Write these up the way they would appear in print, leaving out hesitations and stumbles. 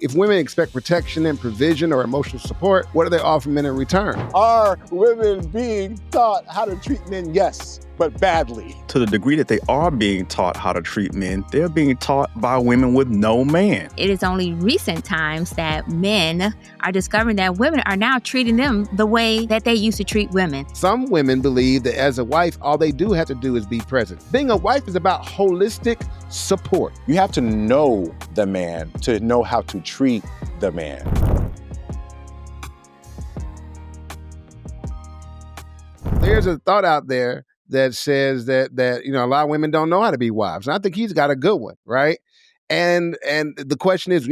If women expect protection and provision or emotional support, what do they offer men in return? Are women being taught how to treat men? Yes, but badly. To the degree that they are being taught how to treat men, they're being taught by women with no man. It is only recent times that men are discovering that women are now treating them the way that they used to treat women. Some women believe that as a wife, all they do have to do is be present. Being a wife is about holistic support. You have to know the man to know how to treat the man. There's a thought out there that says that a lot of women don't know how to be wives. And I think he's got a good one, right? And the question is,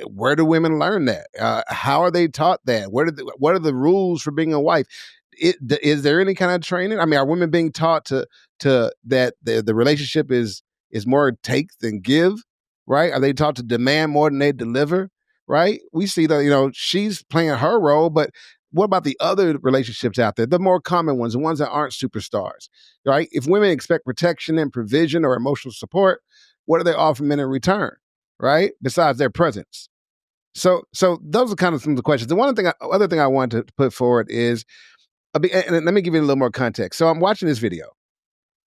where do women learn that? How are they taught that? What are the rules for being a wife? Is there any kind of training? I mean, are women being taught to that the relationship is more take than give, right? Are they taught to demand more than they deliver, right? We see that, she's playing her role, but what about the other relationships out there, the more common ones, the ones that aren't superstars, right? If women expect protection and provision or emotional support, what do they offer men in return, right? Besides their presence. So those are kind of some of the questions. The other thing I wanted to put forward is, and let me give you a little more context. So I'm watching this video,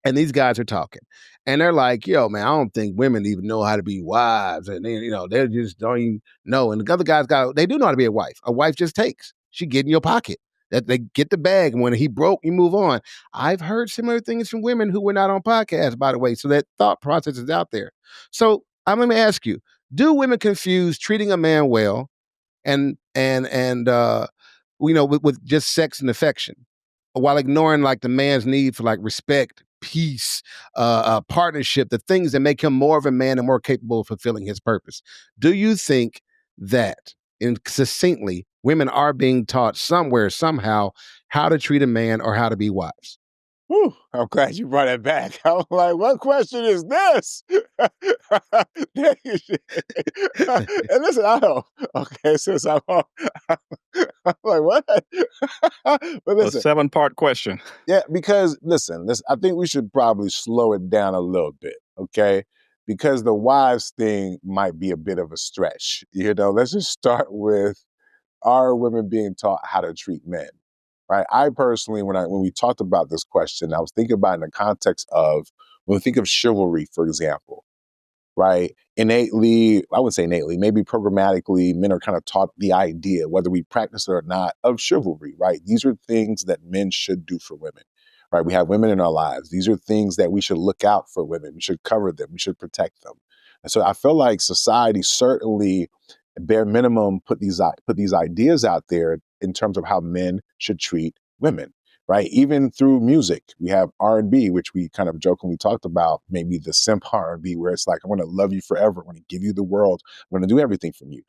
and these guys are talking, and they're like, "Yo, man, I don't think women even know how to be wives," and they just don't even know. And the other guys they do know how to be a wife. A wife just takes. She get in your pocket. That they get the bag, and when he broke, you move on. I've heard similar things from women who were not on podcasts, by the way. So that thought process is out there. So I'm going to ask you: do women confuse treating a man well and with just sex and affection, while ignoring like the man's need for like respect, peace, partnership, the things that make him more of a man and more capable of fulfilling his purpose? Do you think that, succinctly, women are being taught somewhere, somehow, how to treat a man or how to be wives? Whew, I'm glad you brought it back. I'm like, what question is this? And listen, I know. Okay, since I'm like, what? But listen, a 7-part question. Yeah, because listen, I think we should probably slow it down a little bit, okay? Because the wives thing might be a bit of a stretch. Let's just start with, are women being taught how to treat men? Right? I personally, when we talked about this question, I was thinking about it in the context of, when we think of chivalry, for example, right? Innately, I wouldn't say innately, maybe programmatically, men are kind of taught the idea, whether we practice it or not, of chivalry, right? These are things that men should do for women, right? We have women in our lives. These are things that we should look out for women. We should cover them. We should protect them. And so I feel like society certainly, bare minimum, put these ideas out there in terms of how men should treat women, right? Even through music, we have R&B, which we kind of jokingly talked about, maybe the simp R&B, where it's like, I want to love you forever. I want to give you the world. I want to do everything from you.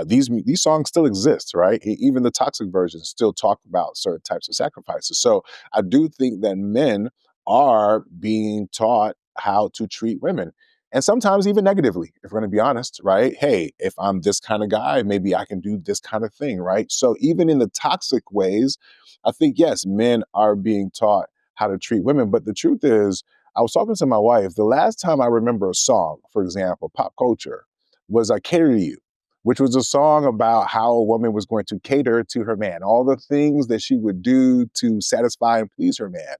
These songs still exist, right? Even the toxic versions still talk about certain types of sacrifices. So I do think that men are being taught how to treat women. And sometimes even negatively, if we're going to be honest, right? Hey, if I'm this kind of guy, maybe I can do this kind of thing, right? So even in the toxic ways, I think, yes, men are being taught how to treat women. But the truth is, I was talking to my wife, the last time I remember a song, for example, pop culture, was I Cater to You, which was a song about how a woman was going to cater to her man, all the things that she would do to satisfy and please her man.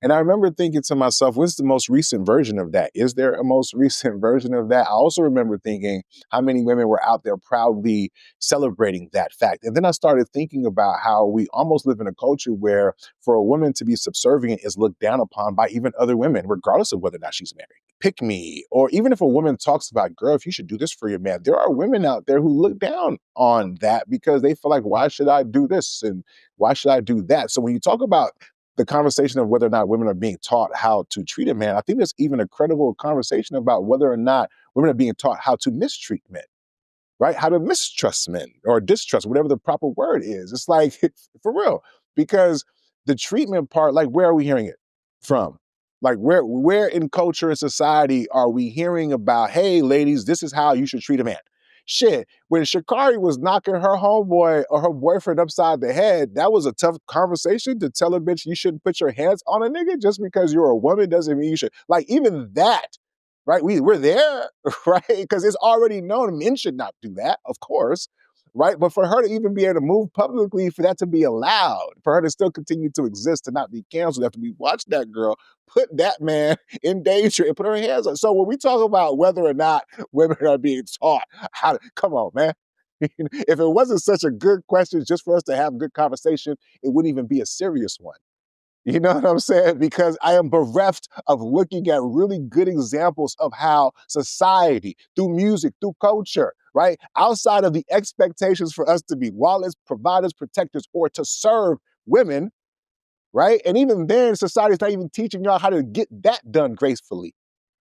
And I remember thinking to myself, what's the most recent version of that? Is there a most recent version of that? I also remember thinking how many women were out there proudly celebrating that fact. And then I started thinking about how we almost live in a culture where for a woman to be subservient is looked down upon by even other women, regardless of whether or not she's married. Pick me. Or even if a woman talks about, girl, if you should do this for your man, there are women out there who look down on that because they feel like, why should I do this? And why should I do that? So when you talk about the conversation of whether or not women are being taught how to treat a man, I think there's even a credible conversation about whether or not women are being taught how to mistreat men, right? How to mistrust men or distrust, whatever the proper word is. It's like, for real, because the treatment part, like, where are we hearing it from? Like, where in culture and society are we hearing about, hey, ladies, this is how you should treat a man? Shit, when Sha'Carri was knocking her homeboy or her boyfriend upside the head, that was a tough conversation to tell a bitch you shouldn't put your hands on a nigga just because you're a woman doesn't mean you should. Like, even that right? We're there, right? Because it's already known men should not do that, of course, right? But for her to even be able to move publicly, for that to be allowed, for her to still continue to exist, to not be canceled after we watch that girl put that man in danger and put her hands on. So when we talk about whether or not women are being taught how to, come on, man. If it wasn't such a good question just for us to have good conversation, it wouldn't even be a serious one. You know what I'm saying? Because I am bereft of looking at really good examples of how society, through music, through culture, right? Outside of the expectations for us to be wallets, providers, protectors, or to serve women, right? And even then, society's not even teaching y'all how to get that done gracefully.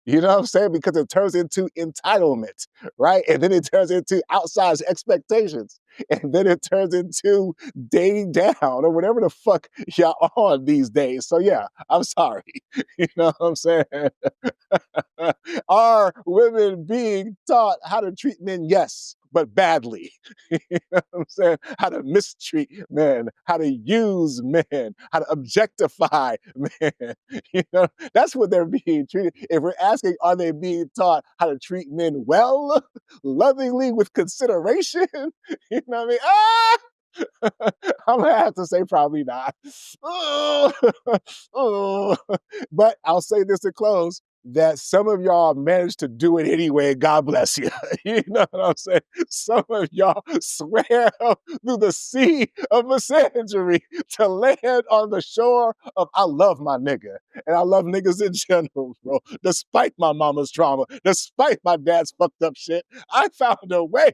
You know what I'm saying? Because it turns into entitlement, right? And then it turns into outsized expectations. And then it turns into dating down or whatever the fuck y'all on these days. So yeah, I'm sorry. You know what I'm saying? Are women being taught how to treat men? Yes, but badly. You know what I'm saying? How to mistreat men, how to use men, how to objectify men. You know, that's what they're being treated. If we're asking, are they being taught how to treat men well, lovingly, with consideration? You know what I mean? Ah! I'm gonna have to say probably not. Oh, oh. But I'll say this to close, that some of y'all managed to do it anyway. God bless you. You know what I'm saying? Some of y'all swam through the sea of misandry to land on the shore of I love my nigga. And I love niggas in general, bro. Despite my mama's trauma, despite my dad's fucked up shit, I found a way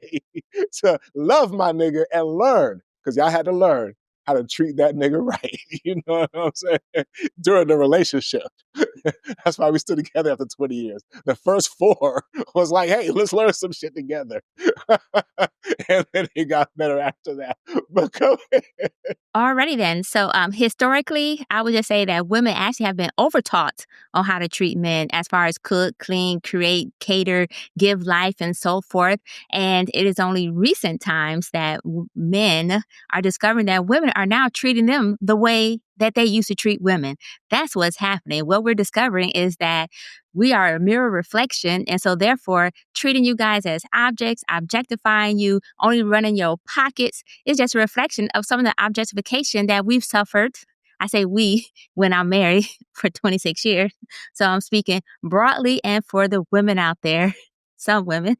to love my nigga and learn. Because y'all had to learn how to treat that nigga right. You know what I'm saying? During the relationship. That's why we stood together after 20 years. The first 4 was like, hey, let's learn some shit together. And then it got better after that. But go ahead. Alrighty then. So historically, I would just say that women actually have been overtaught on how to treat men as far as cook, clean, create, cater, give life, and so forth. And it is only recent times that men are discovering that women are now treating them the way that they used to treat women. That's what's happening. What we're discovering is that we are a mirror reflection. And so therefore, treating you guys as objects, objectifying you, only running your pockets is just a reflection of some of the objectification that we've suffered. I say we when I'm married for 26 years. So I'm speaking broadly and for the women out there, some women,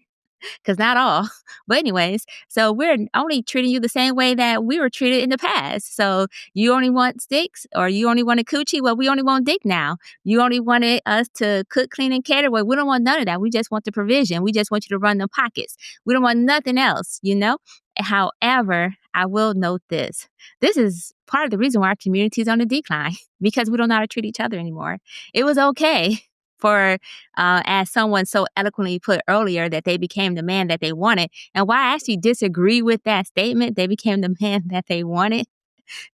because not all. But anyways, so we're only treating you the same way that we were treated in the past. So you only want sticks or you only wanted coochie? Well, we only want dick now. You only wanted us to cook, clean, and cater? Well, we don't want none of that. We just want the provision. We just want you to run the pockets. We don't want nothing else, you know? However, I will note this. This is part of the reason why our community is on the decline because we don't know how to treat each other anymore. It was okay for, as someone so eloquently put earlier, that they became the man that they wanted. And why I actually disagree with that statement, they became the man that they wanted,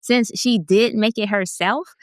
since she did make it herself.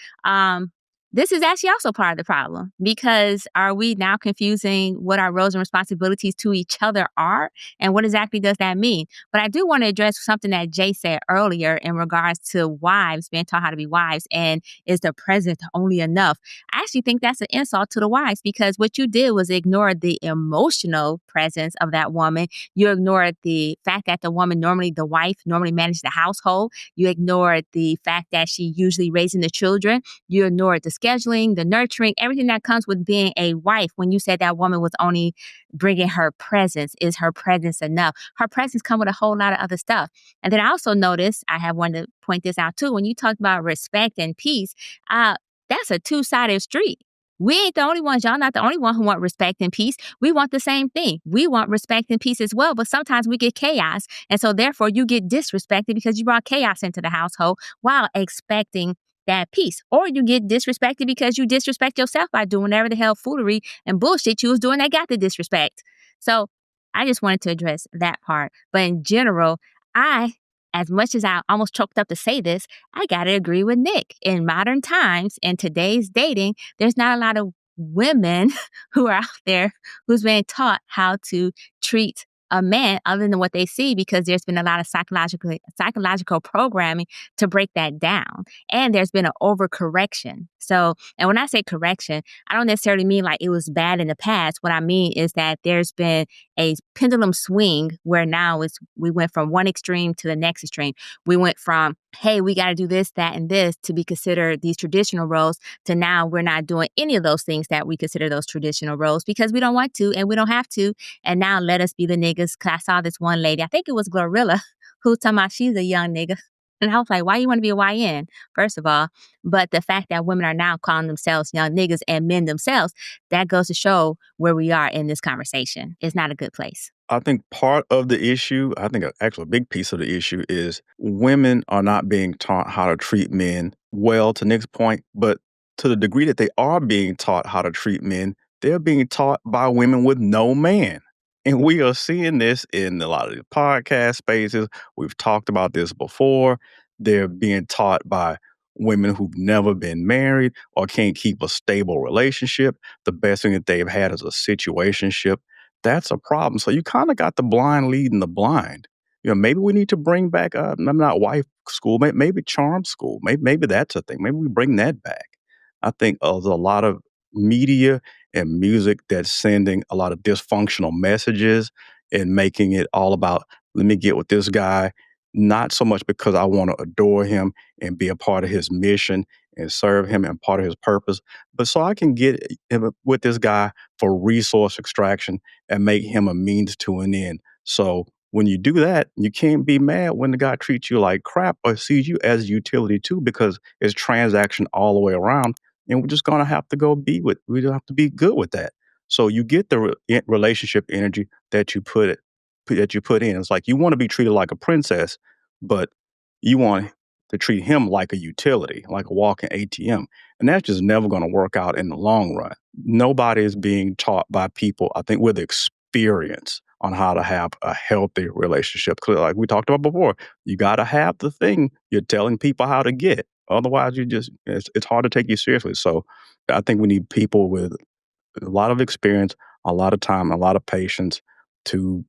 This is actually also part of the problem because are we now confusing what our roles and responsibilities to each other are? And what exactly does that mean? But I do want to address something that Jay said earlier in regards to wives being taught how to be wives and is the present only enough? I actually think that's an insult to the wives because what you did was ignore the emotional presence of that woman. You ignored the fact that the woman, normally the wife, normally managed the household. You ignored the fact that she usually raising the children. You ignored the scheduling, the nurturing, everything that comes with being a wife. When you said that woman was only bringing her presence, is her presence enough? Her presence comes with a whole lot of other stuff. And then I also noticed, I have wanted to point this out too, when you talk about respect and peace, that's a two-sided street. We ain't the only ones. Y'all not the only one who want respect and peace. We want the same thing. We want respect and peace as well, but sometimes we get chaos. And so therefore you get disrespected because you brought chaos into the household while expecting that peace. Or you get disrespected because you disrespect yourself by doing whatever the hell foolery and bullshit you was doing that got the disrespect. So I just wanted to address that part. But in general, as much as I almost choked up to say this, I got to agree with Nick. In modern times, in today's dating, there's not a lot of women who are out there who's being taught how to treat a man other than what they see, because there's been a lot of psychological programming to break that down. And there's been an overcorrection. So, and when I say correction, I don't necessarily mean like it was bad in the past. What I mean is that there's been a pendulum swing where now we went from one extreme to the next extreme. We went from, hey, we got to do this, that, and this to be considered these traditional roles, to now we're not doing any of those things that we consider those traditional roles because we don't want to and we don't have to. And now let us be the niggas. Cause I saw this one lady, I think it was Glorilla, who was talking about she's a young nigga. And I was like, why you want to be a YN, first of all? But the fact that women are now calling themselves young niggas and men themselves, that goes to show where we are in this conversation. It's not a good place. I think part of the issue, I think actually a big piece of the issue is women are not being taught how to treat men well, to Nick's point, but to the degree that they are being taught how to treat men, they're being taught by women with no man. And we are seeing this in a lot of the podcast spaces. We've talked about this before. They're being taught by women who've never been married or can't keep a stable relationship. The best thing that they've had is a situationship. That's a problem. So you kind of got the blind leading the blind. Maybe we need to bring back, not wife school, maybe charm school. Maybe that's a thing. Maybe we bring that back. I think there's a lot of media and music that's sending a lot of dysfunctional messages and making it all about, let me get with this guy, not so much because I want to adore him and be a part of his mission and serve him and part of his purpose, but so I can get with this guy for resource extraction and make him a means to an end. So when you do that, you can't be mad when the guy treats you like crap or sees you as utility too, because it's transaction all the way around. And we're just going to have to we have to be good with that. So you get the relationship energy that you put in. It's like you want to be treated like a princess, but you want to treat him like a utility, like a walking ATM. And that's just never going to work out in the long run. Nobody is being taught by people, I think, with experience on how to have a healthy relationship. Clearly, like we talked about before, you got to have the thing you're telling people how to get. Otherwise, it's hard to take you seriously. So I think we need people with a lot of experience, a lot of time, and a lot of patience to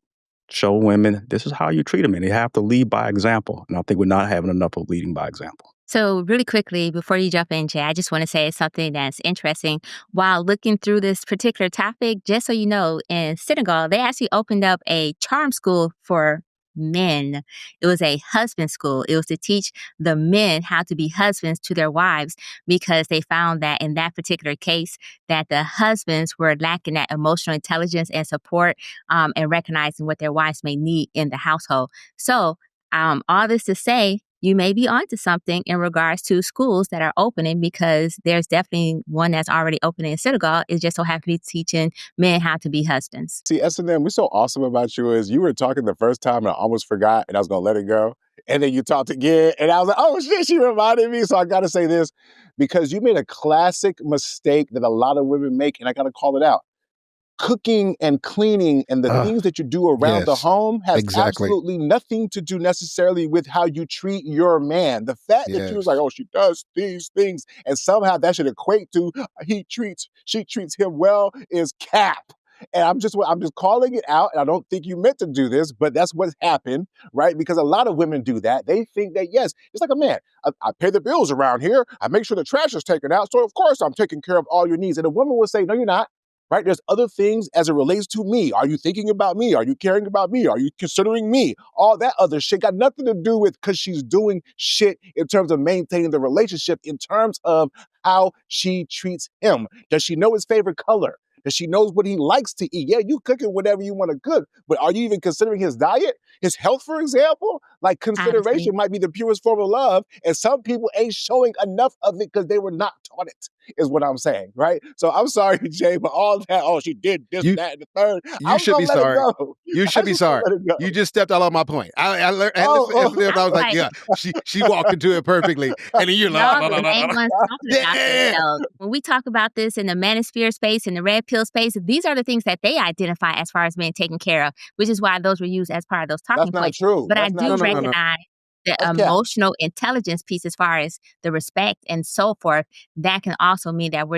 show women this is how you treat them. And they have to lead by example. And I think we're not having enough of leading by example. So really quickly, before you jump in, Jay, I just want to say something that's interesting. While looking through this particular topic, just so you know, in Senegal, they actually opened up a charm school for men. It was a husband school. It was to teach the men how to be husbands to their wives, because they found that in that particular case, that the husbands were lacking that emotional intelligence and support, and recognizing what their wives may need in the household. So all this to say, you may be onto something in regards to schools that are opening, because there's definitely one that's already opening in Senegal. It just so happens to be teaching men how to be husbands. See, S&M, what's so awesome about you is you were talking the first time and I almost forgot and I was going to let it go. And then you talked again and I was like, oh shit, she reminded me. So I got to say this, because you made a classic mistake that a lot of women make, and I got to call it out. Cooking and cleaning and the things that you do around the home has absolutely nothing to do necessarily with how you treat your man. The fact that you was like, oh, she does these things, and somehow that should equate to she treats him well, is cap. And I'm just calling it out, and I don't think you meant to do this, but that's what's happened, right? Because a lot of women do that. They think that, yes, it's like a man. I pay the bills around here. I make sure the trash is taken out. So, of course, I'm taking care of all your needs. And a woman will say, no, you're not. Right? There's other things as it relates to me. Are you thinking about me? Are you caring about me? Are you considering me? All that other shit got nothing to do with because she's doing shit in terms of maintaining the relationship, in terms of how she treats him. Does she know his favorite color? Does she knows what he likes to eat? Yeah, you cooking whatever you want to cook, but are you even considering his diet, his health, for example? Like, consideration might be the purest form of love, and some people ain't showing enough of it because they were not taught it, is what I'm saying, right? So I'm sorry, Jay, but all that, oh, she did this, that, and the third. You should be sorry. You should be sorry. You just stepped all on my point. I learned. I was like, yeah, she walked into it perfectly, and then you're like, when we talk about this in the manosphere space, in the red pill space, these are the things that they identify as far as being taken care of, which is why those were used as part of those talking points. That's not true. But I do recognize the emotional intelligence piece, as far as the respect and so forth. That can also mean that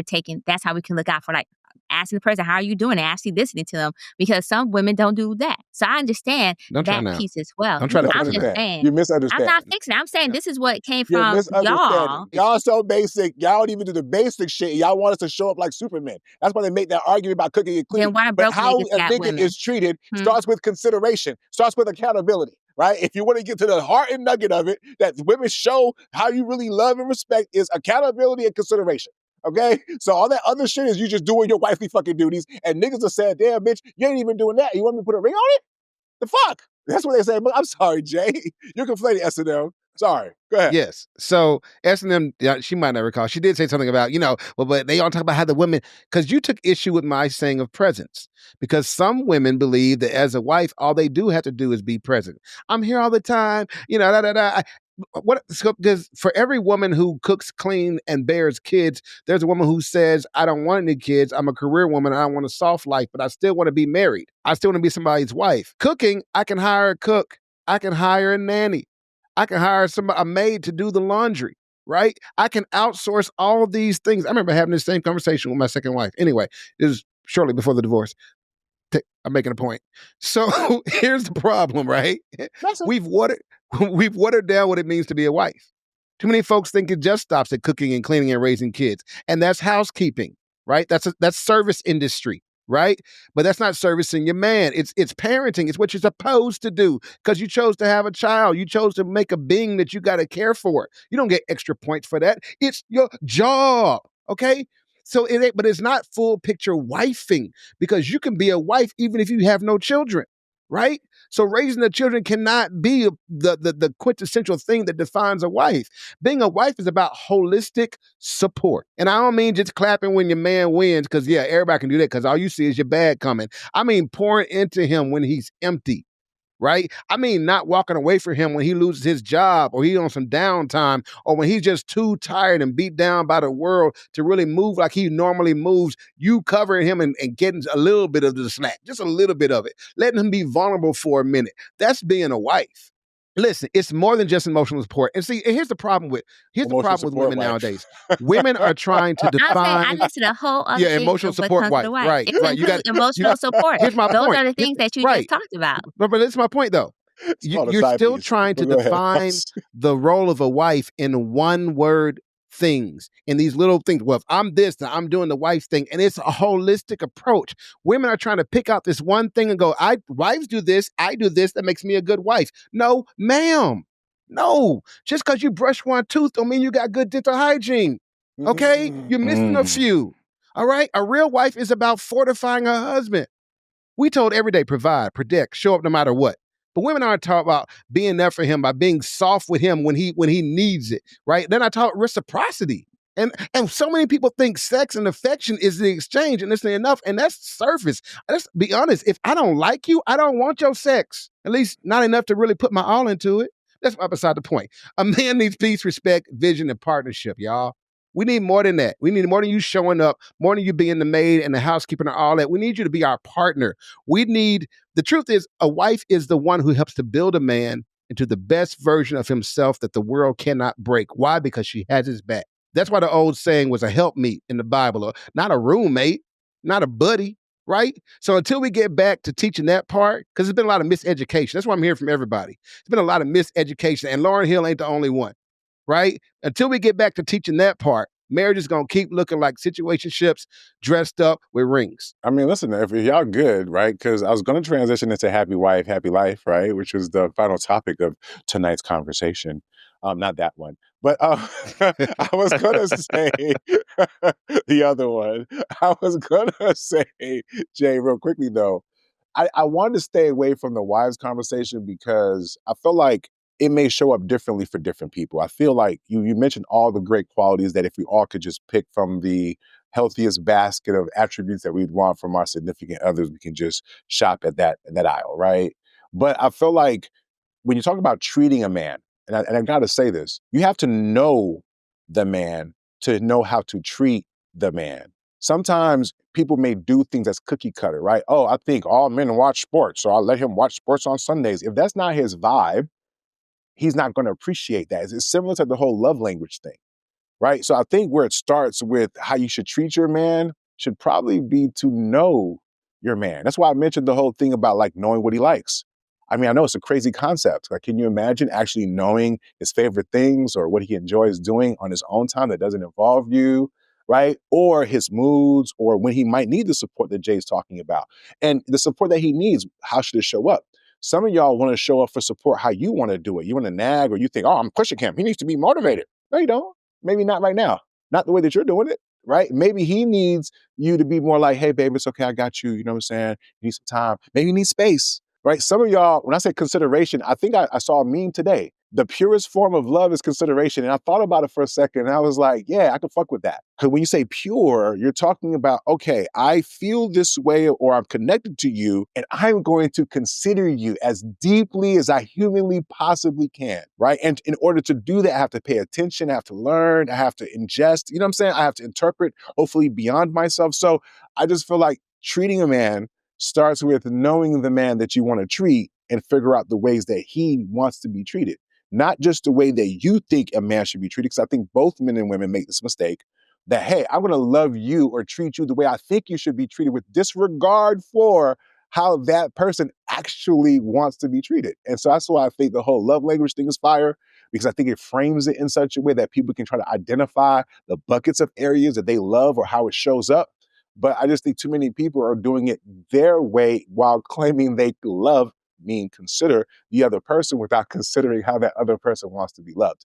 that's how we can look out for, like, asking the person, how are you doing? And actually listening to them, because some women don't do that. So I understand Don't try that now. piece as well. Don't try to You don't fix I'm it just now. saying, You I'm misunderstand. not fixing it. I'm saying this is what came You're from misunderstanding. y'all. Y'all so basic. Y'all don't even do the basic shit. Y'all want us to show up like Superman. That's why they make that argument about cooking and cleaning. Then why But broke how niggas a got nigga women? is treated Hmm. starts with consideration, starts with accountability, right? If you want to get to the heart and nugget of it, that women show how you really love and respect is accountability and consideration. Okay? So all that other shit is you just doing your wifely fucking duties, and niggas are saying, damn, bitch, you ain't even doing that. You want me to put a ring on it? The fuck? That's what they say. But I'm sorry, Jay. You're conflating S&M. Sorry. Go ahead. Yes. So S&M, she might not recall. She did say something about, but they all talk about how the women, because you took issue with my saying of presence. Because some women believe that as a wife, all they do have to do is be present. I'm here all the time, da da da. Because for every woman who cooks, clean, and bears kids, there's a woman who says, I don't want any kids. I'm a career woman. I don't want a soft life, but I still want to be married. I still want to be somebody's wife. Cooking, I can hire a cook. I can hire a nanny. I can hire a maid to do the laundry, right? I can outsource all of these things. I remember having this same conversation with my second wife. Anyway, it was shortly before the divorce. I'm making a point. So here's the problem, right? We've watered down what it means to be a wife. Too many folks think it just stops at cooking and cleaning and raising kids, and that's housekeeping, right? That's service industry, right? But that's not servicing your man. It's parenting. It's what you're supposed to do because you chose to have a child. You chose to make a being that you got to care for. You don't get extra points for that. It's your job, okay? So it ain't, but it's not full picture wifing because you can be a wife even if you have no children, right? So raising the children cannot be the quintessential thing that defines a wife. Being a wife is about holistic support. And I don't mean just clapping when your man wins, because yeah, everybody can do that because all you see is your bag coming. I mean pouring into him when he's empty. Right? I mean, not walking away from him when he loses his job or he on some downtime or when he's just too tired and beat down by the world to really move like he normally moves. You covering him and getting a little bit of the slack, just a little bit of it, letting him be vulnerable for a minute. That's being a wife. Listen, it's more than just emotional support. And see, here's the problem with women nowadays. Women are trying to define. I listed a whole other thing emotional of what support comes wife. with a wife. Right, It's right. You got emotional support. Here's my Those point. are the things that you just talked about. But that's my point, though. You're still trying to define the role of a wife in one word things, in these little things. Well, if I'm this, then I'm doing the wife thing. And it's a holistic approach. Women are trying to pick out this one thing and go, wives do this, I do this, that makes me a good wife. No, ma'am. No. Just because you brush one tooth don't mean you got good dental hygiene. Okay? You're missing a few. All right? A real wife is about fortifying her husband. We told every day, provide, protect, show up no matter what. But women aren't taught about being there for him by being soft with him when he needs it, right? They're not taught reciprocity. And so many people think sex and affection is the exchange, and this ain't enough. And that's surface. Let's be honest. If I don't like you, I don't want your sex. At least not enough to really put my all into it. That's beside the point. A man needs peace, respect, vision, and partnership, y'all. We need more than that. We need more than you showing up, more than you being the maid and the housekeeper and all that. We need you to be our partner. The truth is, a wife is the one who helps to build a man into the best version of himself that the world cannot break. Why? Because she has his back. That's why the old saying was a helpmeet in the Bible, or not a roommate, not a buddy, right? So until we get back to teaching that part, because there's been a lot of miseducation. That's what I'm hearing from everybody. There's been a lot of miseducation, and Lauryn Hill ain't the only one. Right? Until we get back to teaching that part, marriage is going to keep looking like situationships dressed up with rings. I mean, listen, if y'all good, right? Because I was going to transition into happy wife, happy life, right? Which was the final topic of tonight's conversation. Not that one. But I was going to say the other one. I was going to say, Jay, real quickly, though, I wanted to stay away from the wives conversation because I feel like it may show up differently for different people. I feel like you mentioned all the great qualities that if we all could just pick from the healthiest basket of attributes that we'd want from our significant others, we can just shop at that aisle, right? But I feel like when you talk about treating a man, and I got to say this, you have to know the man to know how to treat the man. Sometimes people may do things as cookie cutter, right? Oh, I think all men watch sports, so I'll let him watch sports on Sundays. If that's not his vibe, he's not going to appreciate that. It's similar to the whole love language thing, right? So I think where it starts with how you should treat your man should probably be to know your man. That's why I mentioned the whole thing about like knowing what he likes. I mean, I know it's a crazy concept. Like, can you imagine actually knowing his favorite things or what he enjoys doing on his own time that doesn't involve you, right? Or his moods, or when he might need the support that Jay's talking about. And the support that he needs, how should it show up? Some of y'all want to show up for support how you want to do it. You want to nag, or you think, oh, I'm pushing him. He needs to be motivated. No, you don't. Maybe not right now. Not the way that you're doing it, right? Maybe he needs you to be more like, hey, babe, it's okay. I got you. You know what I'm saying? You need some time. Maybe you need space. Right? Some of y'all, when I say consideration, I think I saw a meme today. The purest form of love is consideration. And I thought about it for a second and I was like, yeah, I can fuck with that. Because when you say pure, you're talking about, okay, I feel this way or I'm connected to you and I'm going to consider you as deeply as I humanly possibly can, right? And in order to do that, I have to pay attention, I have to learn, I have to ingest, you know what I'm saying? I have to interpret, hopefully beyond myself. So I just feel like treating a man starts with knowing the man that you want to treat and figure out the ways that he wants to be treated. Not just the way that you think a man should be treated, because I think both men and women make this mistake that, hey, I'm going to love you or treat you the way I think you should be treated with disregard for how that person actually wants to be treated. And so that's why I think the whole love language thing is fire, because I think it frames it in such a way that people can try to identify the buckets of areas that they love or how it shows up. But I just think too many people are doing it their way while claiming they love, mean consider the other person without considering how that other person wants to be loved.